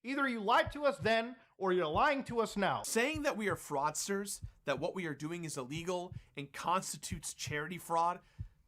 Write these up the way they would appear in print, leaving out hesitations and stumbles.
Either you lied to us then, or you're lying to us now. Saying that we are fraudsters, that what we are doing is illegal and constitutes charity fraud,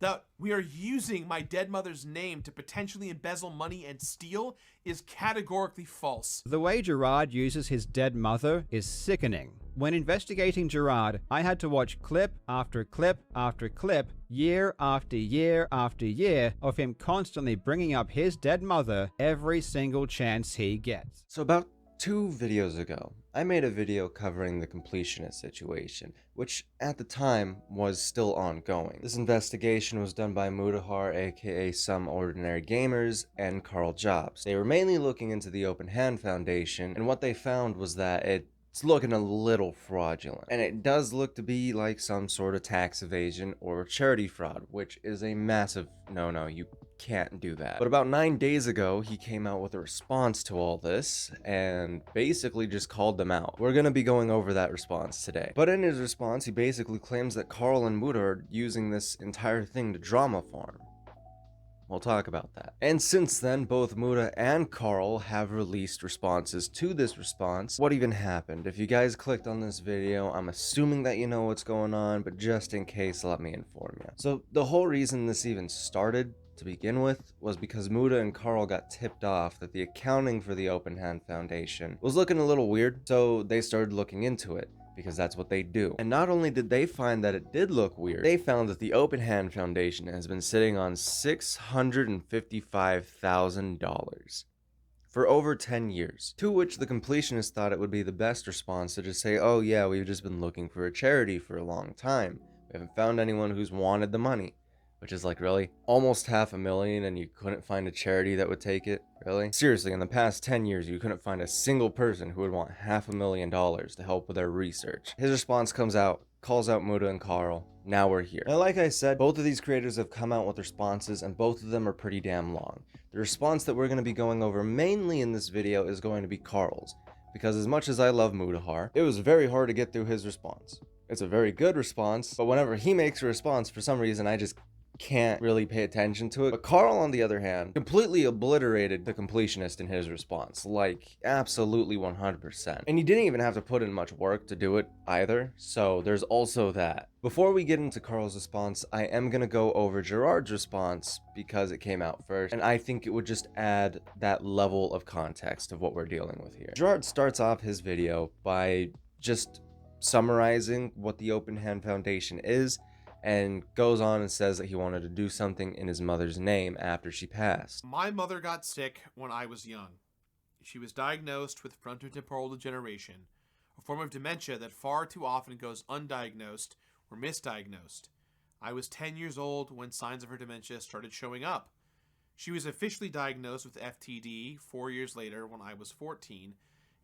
that we are using my dead mother's name to potentially embezzle money and steal is categorically false. The way Gerard uses his dead mother is sickening. When investigating Gerard, I had to watch clip after clip after clip, year after year after year, of him constantly bringing up his dead mother every single chance he gets. So about 2 videos ago, I made a video covering the completionist situation, which at the time was still ongoing. This investigation was done by Mudahar, aka Some Ordinary Gamers, and Karl Jobst. They were mainly looking into the Open Hand Foundation, and what they found was that it's looking a little fraudulent, and it does look to be like some sort of tax evasion or charity fraud, which is a massive no-no. You can't do that. But about 9 days ago, he came out with a response to all this and basically just called them out. We're gonna be going over that response today. But in his response, he basically claims that Karl and Muda are using this entire thing to drama farm. We'll talk about that. And since then, both Muda and Karl have released responses to this response. What even happened? If you guys clicked on this video, I'm assuming that you know what's going on, but just in case, let me inform you. So the whole reason this even started to begin with was because Muda and Karl got tipped off that the accounting for the Open Hand Foundation was looking a little weird, so they started looking into it, because that's what they do. And not only did they find that it did look weird, they found that the Open Hand Foundation has been sitting on $655,000 for over 10 years. To which the completionists thought it would be the best response to just say, oh yeah, we've just been looking for a charity for a long time. We haven't found anyone who's wanted the money. Which is like, really? Almost $500,000 and you couldn't find a charity that would take it? Really? Seriously, in the past 10 years, you couldn't find a single person who would want $500,000 to help with their research. His response comes out, calls out Muda and Karl. Now we're here. And like I said, both of these creators have come out with responses, and both of them are pretty damn long. The response that we're going to be going over mainly in this video is going to be Karl's, because as much as I love Mudahar, it was very hard to get through his response. It's a very good response, but whenever he makes a response, for some reason, I just can't really pay attention to it. But Karl, on the other hand, completely obliterated the completionist in his response, like absolutely 100%. And he didn't even have to put in much work to do it either, so there's also that. Before we get into Karl's response, I am gonna go over Gerard's response because it came out first, and I think it would just add that level of context of what we're dealing with here. Gerard starts off his video by just summarizing what the Open Hand Foundation is, and goes on and says that he wanted to do something in his mother's name after she passed. My mother got sick when I was young. She was diagnosed with frontotemporal degeneration, a form of dementia that far too often goes undiagnosed or misdiagnosed. I was 10 years old when signs of her dementia started showing up. She was officially diagnosed with FTD 4 years later when I was 14,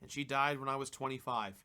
and she died when I was 25.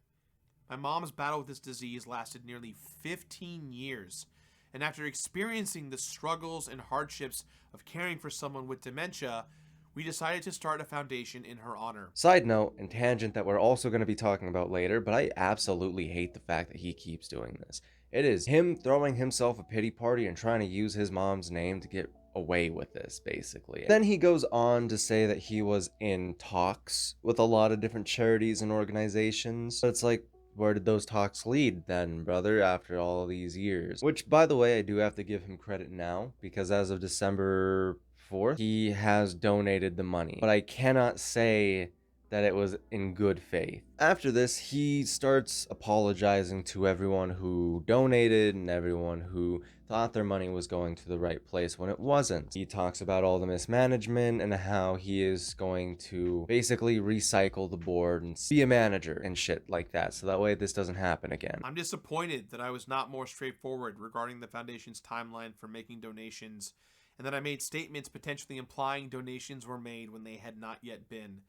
My mom's battle with this disease lasted nearly 15 years. And after experiencing the struggles and hardships of caring for someone with dementia, we decided to start a foundation in her honor. Side note and tangent that we're also going to be talking about later, but I absolutely hate the fact that he keeps doing this. It is him throwing himself a pity party and trying to use his mom's name to get away with this, basically. Then he goes on to say that he was in talks with a lot of different charities and organizations, but it's like, where did those talks lead then, brother, after all these years? Which, by the way, I do have to give him credit now, because as of December 4th, he has donated the money. But I cannot say that it was in good faith. After this, he starts apologizing to everyone who donated and everyone who thought their money was going to the right place when it wasn't. He talks about all the mismanagement and how he is going to basically recycle the board and be a manager and shit like that, so that way this doesn't happen again. I'm disappointed that I was not more straightforward regarding the foundation's timeline for making donations, and that I made statements potentially implying donations were made when they had not yet been.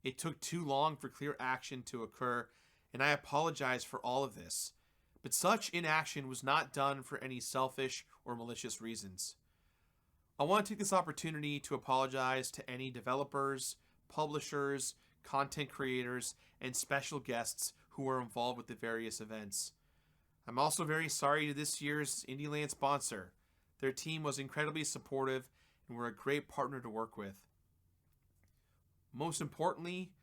It took too long for clear action to occur, and I apologize for all of this. But such inaction was not done for any selfish or malicious reasons. I want to take this opportunity to apologize to any developers, publishers, content creators, and special guests who were involved with the various events. I'm also very sorry to this year's IndieLand sponsor. Their team was incredibly supportive and were a great partner to work with. Most importantly,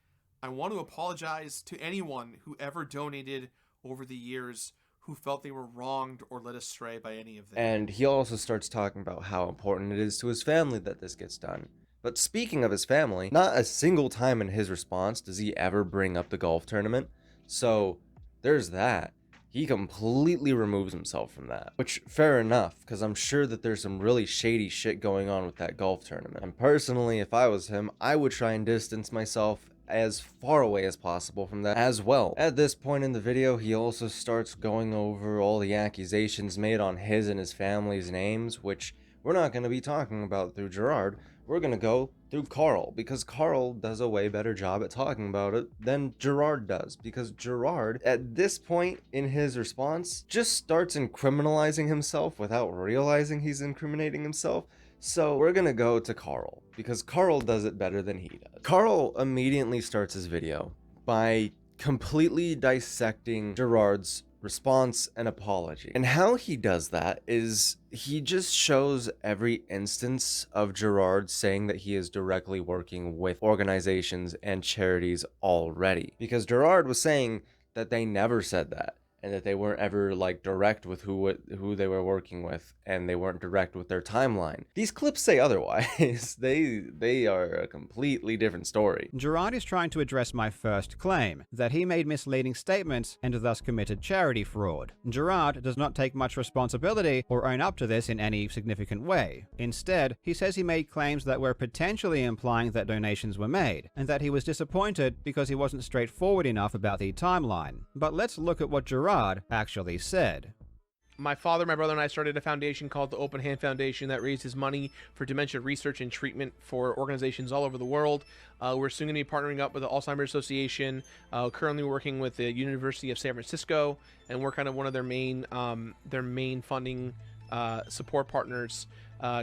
I want to apologize to anyone who ever donated over the years who felt they were wronged or led astray by any of them. And he also starts talking about how important it is to his family that this gets done. But speaking of his family, not a single time in his response does he ever bring up the golf tournament. So there's that. He completely removes himself from that. Which, fair enough, because I'm sure that there's some really shady shit going on with that golf tournament. And personally, if I was him, I would try and distance myself as far away as possible from that as well. At this point in the video, he also starts going over all the accusations made on his and his family's names, which we're not going to be talking about through Gerard. We're going to go through Karl, because Karl does a way better job at talking about it than Gerard does, because Gerard, at this point in his response, just starts incriminalizing himself without realizing he's incriminating himself. So we're gonna go to Karl, because Karl does it better than he does. Karl immediately starts his video by completely dissecting Gerard's response and apology. And how he does that is he just shows every instance of Gerard saying that he is directly working with organizations and charities already. Because Gerard was saying that they never said that, and that they weren't ever like direct with who they were working with, and they weren't direct with their timeline. These clips say otherwise. they are a completely different story. Gerard is trying to address my first claim, that he made misleading statements and thus committed charity fraud. Gerard does not take much responsibility or own up to this in any significant way. Instead, he says he made claims that were potentially implying that donations were made, and that he was disappointed because he wasn't straightforward enough about the timeline. But let's look at what Gerard actually said. My father, my brother, and I started a foundation called the Open Hand Foundation that raises money for dementia research and treatment for organizations all over the world. We're soon going to be partnering up with the Alzheimer's Association, currently working with the University of San Francisco, and we're kind of one of their main funding support partners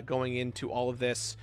going into all of this.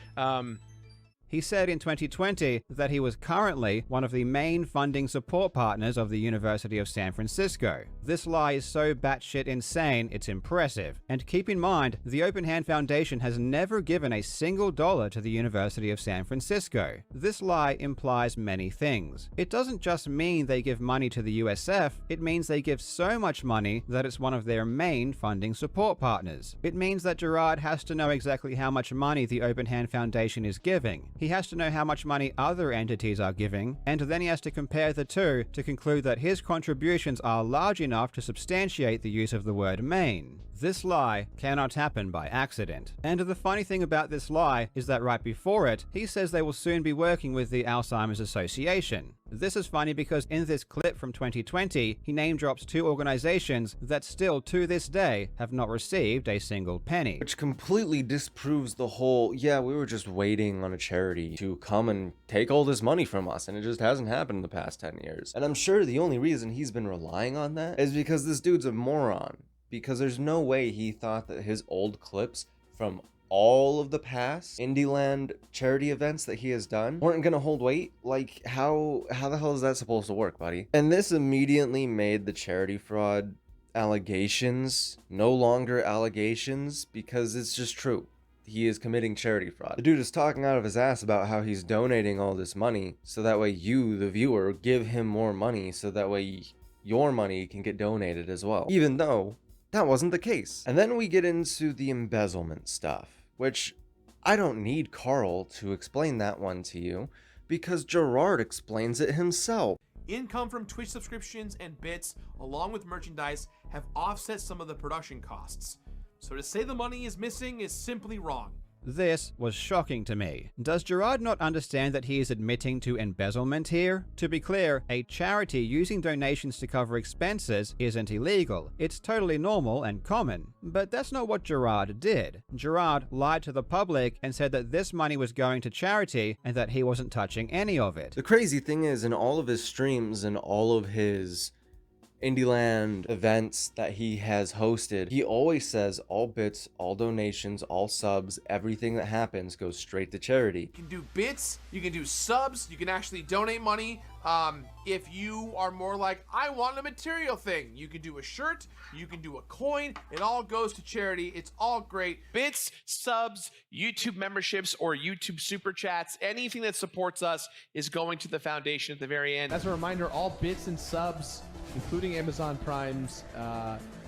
He said in 2020 that he was currently one of the main funding support partners of the University of San Francisco. This lie is so batshit insane, it's impressive. And keep in mind, the Open Hand Foundation has never given a single dollar to the University of San Francisco. This lie implies many things. It doesn't just mean they give money to the USF, it means they give so much money that it's one of their main funding support partners. It means that Gerard has to know exactly how much money the Open Hand Foundation is giving. He has to know how much money other entities are giving, and then he has to compare the two to conclude that his contributions are large enough to substantiate the use of the word main. This lie cannot happen by accident. And the funny thing about this lie is that right before it, he says they will soon be working with the Alzheimer's Association. This is funny because in this clip from 2020, he name drops two organizations that still to this day have not received a single penny. Which completely disproves the whole, yeah, we were just waiting on a charity to come and take all this money from us, and it just hasn't happened in the past 10 years. And I'm sure the only reason he's been relying on that is because this dude's a moron. Because there's no way he thought that his old clips from all of the past Indieland charity events that he has done weren't gonna hold weight. Like, how the hell is that supposed to work, buddy? And this immediately made the charity fraud allegations no longer allegations, because it's just true. He is committing charity fraud. The dude is talking out of his ass about how he's donating all this money so that way you, the viewer, give him more money so that way your money can get donated as well. Even though that wasn't the case. And then we get into the embezzlement stuff, which I don't need Karl to explain that one to you, because Gerard explains it himself. Income from Twitch subscriptions and bits, along with merchandise, have offset some of the production costs. So to say the money is missing is simply wrong. This was shocking to me. Does Gerard not understand that he is admitting to embezzlement here? To be clear, a charity using donations to cover expenses isn't illegal. It's totally normal and common. But that's not what Gerard did. Gerard lied to the public and said that this money was going to charity and that he wasn't touching any of it. The crazy thing is, in all of his streams and all of his Indieland events that he has hosted, he always says all bits, all donations, all subs, everything that happens goes straight to charity. You can do bits, you can do subs, you can actually donate money If you are more like, I want a material thing, you can do a shirt, you can do a coin, it all goes to charity. It's all great. Bits, subs, YouTube memberships, or YouTube super chats, anything that supports us is going to the foundation at the very end. As a reminder, all bits and subs, including Amazon Primes,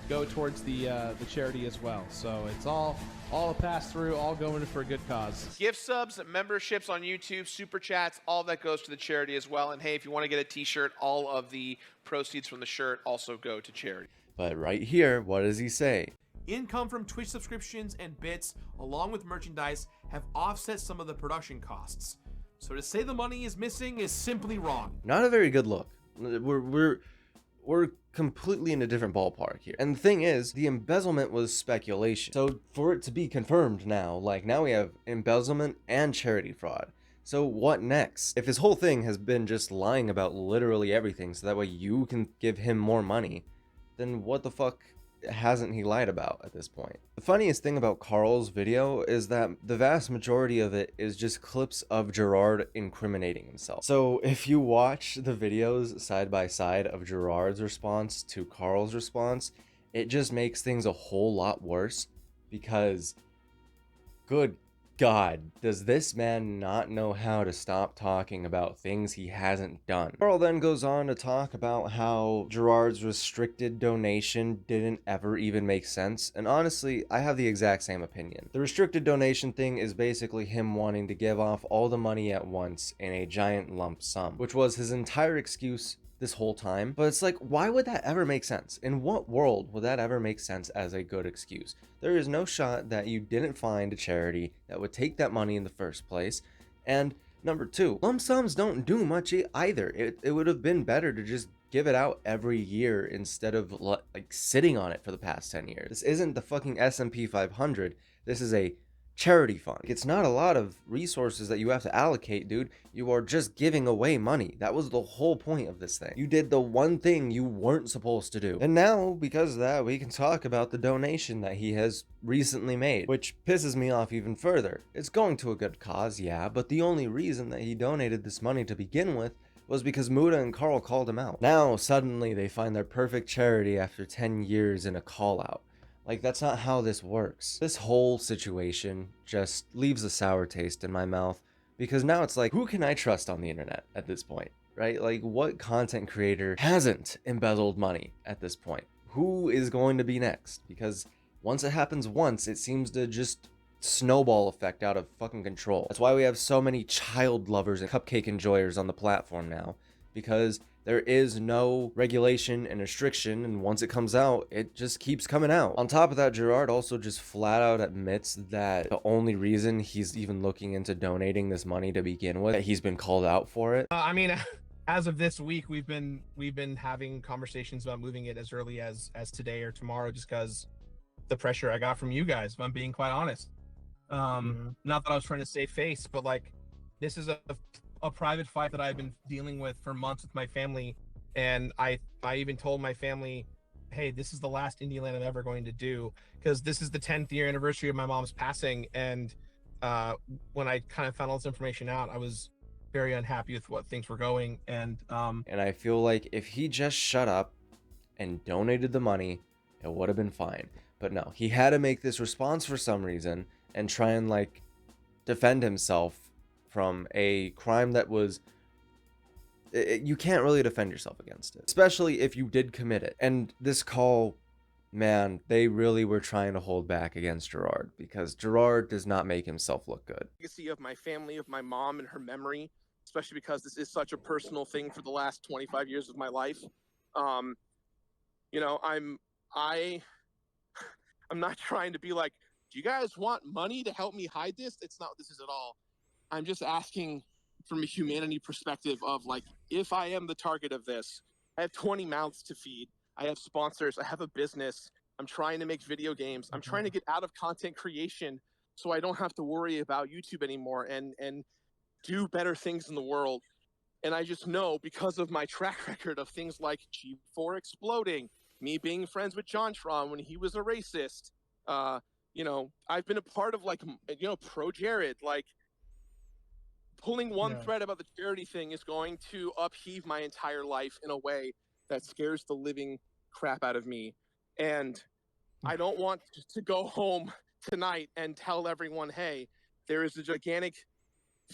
go towards the charity as well. So it's all a pass through, all going for a good cause. Gift subs, memberships on YouTube, super chats, all that goes to the charity as well. And hey, if you want to get a t-shirt, all of the proceeds from the shirt also go to charity. But right here, what does he say? Income from Twitch subscriptions and bits, along with merchandise, have offset some of the production costs. So to say the money is missing is simply wrong. Not a very good look. We're completely in a different ballpark here. And the thing is, the embezzlement was speculation. So for it to be confirmed now, like now we have embezzlement and charity fraud. So what next? If his whole thing has been just lying about literally everything so that way you can give him more money, then what the fuck hasn't he lied about at this point? The funniest thing about Karl's video is that the vast majority of it is just clips of Gerard incriminating himself. So if you watch the videos side by side of Gerard's response to Karl's response, it just makes things a whole lot worse because, good God, does this man not know how to stop talking about things he hasn't done? Karl then goes on to talk about how Gerard's restricted donation didn't ever even make sense, and honestly, I have the exact same opinion. The restricted donation thing is basically him wanting to give off all the money at once in a giant lump sum, which was his entire excuse this whole time. But it's like, why would that ever make sense? In what world would that ever make sense as a good excuse? There is no shot that you didn't find a charity that would take that money in the first place. And number two, lump sums don't do much either. It would have been better to just give it out every year instead of like sitting on it for the past 10 years. This isn't the fucking S&P 500. This is a charity fund. It's not a lot of resources that you have to allocate, dude. You are just giving away money. That was the whole point of this thing. You did the one thing you weren't supposed to do. And now, because of that, we can talk about the donation that he has recently made, which pisses me off even further. It's going to a good cause, yeah, but the only reason that he donated this money to begin with was because Muda and Karl called him out. Now, suddenly, they find their perfect charity after 10 years in a call-out. Like, that's not how this works. This whole situation just leaves a sour taste in my mouth because now it's like, who can I trust on the internet at this point, right? Like, what content creator hasn't embezzled money at this point? Who is going to be next? Because once it happens once, it seems to just snowball effect out of fucking control. That's why we have so many child lovers and cupcake enjoyers on the platform now, because there is no regulation and restriction, and once it comes out, it just keeps coming out. On top of that, Gerard also just flat out admits that the only reason he's even looking into donating this money to begin with, that he's been called out for it. I mean, as of this week, we've been having conversations about moving it as early as today or tomorrow, just because the pressure I got from you guys, if I'm being quite honest. Not that I was trying to save face, but like, this is a private fight that I've been dealing with for months with my family, and I even told my family, hey, this is the last Indie Land I'm ever going to do, because this is the 10th year anniversary of my mom's passing, and when I kind of found all this information out, I was very unhappy with what things were going, and I feel like if he just shut up and donated the money, it would have been fine. But no, he had to make this response for some reason and try and like defend himself from a crime that was, you can't really defend yourself against it, especially if you did commit it. And this call, man, they really were trying to hold back against Gerard, because Gerard does not make himself look good. Legacy of my family, of my mom and her memory, especially because this is such a personal thing for the last 25 years of my life. You know, I'm not trying to be like, do you guys want money to help me hide this? It's not what this is at all. I'm just asking from a humanity perspective of like, if I am the target of this, I have 20 mouths to feed. I have sponsors. I have a business. I'm trying to make video games. I'm trying to get out of content creation so I don't have to worry about YouTube anymore and do better things in the world. And I just know, because of my track record of things like G4 exploding, me being friends with JonTron when he was a racist, you know, I've been a part of like, you know, Pro Jared, like, pulling one Yeah. thread about the charity thing is going to upheave my entire life in a way that scares the living crap out of me. And I don't want to go home tonight and tell everyone, hey, there is a gigantic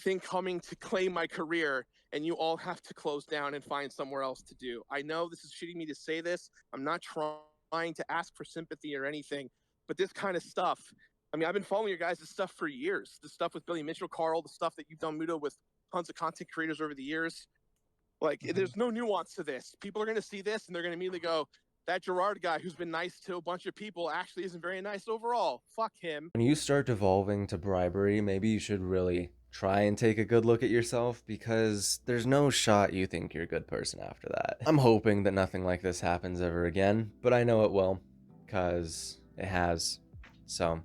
thing coming to claim my career, and you all have to close down and find somewhere else to do. I know this is shitty me to say this. I'm not trying to ask for sympathy or anything, but this kind of stuff, I mean, I've been following your guys' stuff for years. The stuff with Billy Mitchell, Karl, the stuff that you've done, Muto, with tons of content creators over the years. Like, there's no nuance to this. People are going to see this, and they're going to immediately go, that Gerard guy who's been nice to a bunch of people actually isn't very nice overall. Fuck him. When you start devolving to bribery, maybe you should really try and take a good look at yourself, because there's no shot you think you're a good person after that. I'm hoping that nothing like this happens ever again, but I know it will, because it has. So,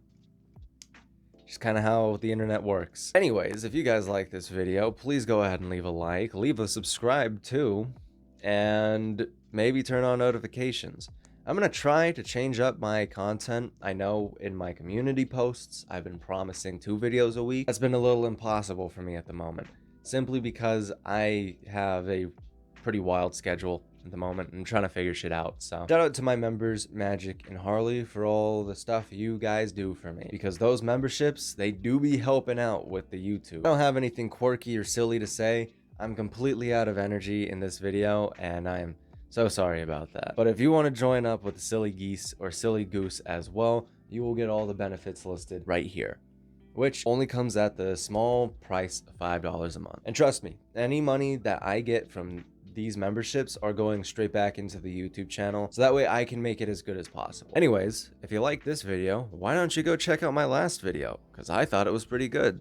just kind of how the internet works. Anyways, if you guys like this video, please go ahead and leave a like, leave a subscribe too, and maybe turn on notifications. I'm going to try to change up my content. I know in my community posts, I've been promising 2 videos a week. That's been a little impossible for me at the moment, simply because I have a pretty wild schedule at the moment and trying to figure shit out. So shout out to my members, Magic and Harley, for all the stuff you guys do for me, because those memberships, they do be helping out with the YouTube. I don't have anything quirky or silly to say. I'm completely out of energy in this video, and I'm so sorry about that. But if you want to join up with the Silly Geese or Silly Goose as well, you will get all the benefits listed right here, which only comes at the small price of $5 a month. And trust me, any money that I get from these memberships are going straight back into the YouTube channel, so that way I can make it as good as possible. Anyways, if you like this video, why don't you go check out my last video, because I thought it was pretty good.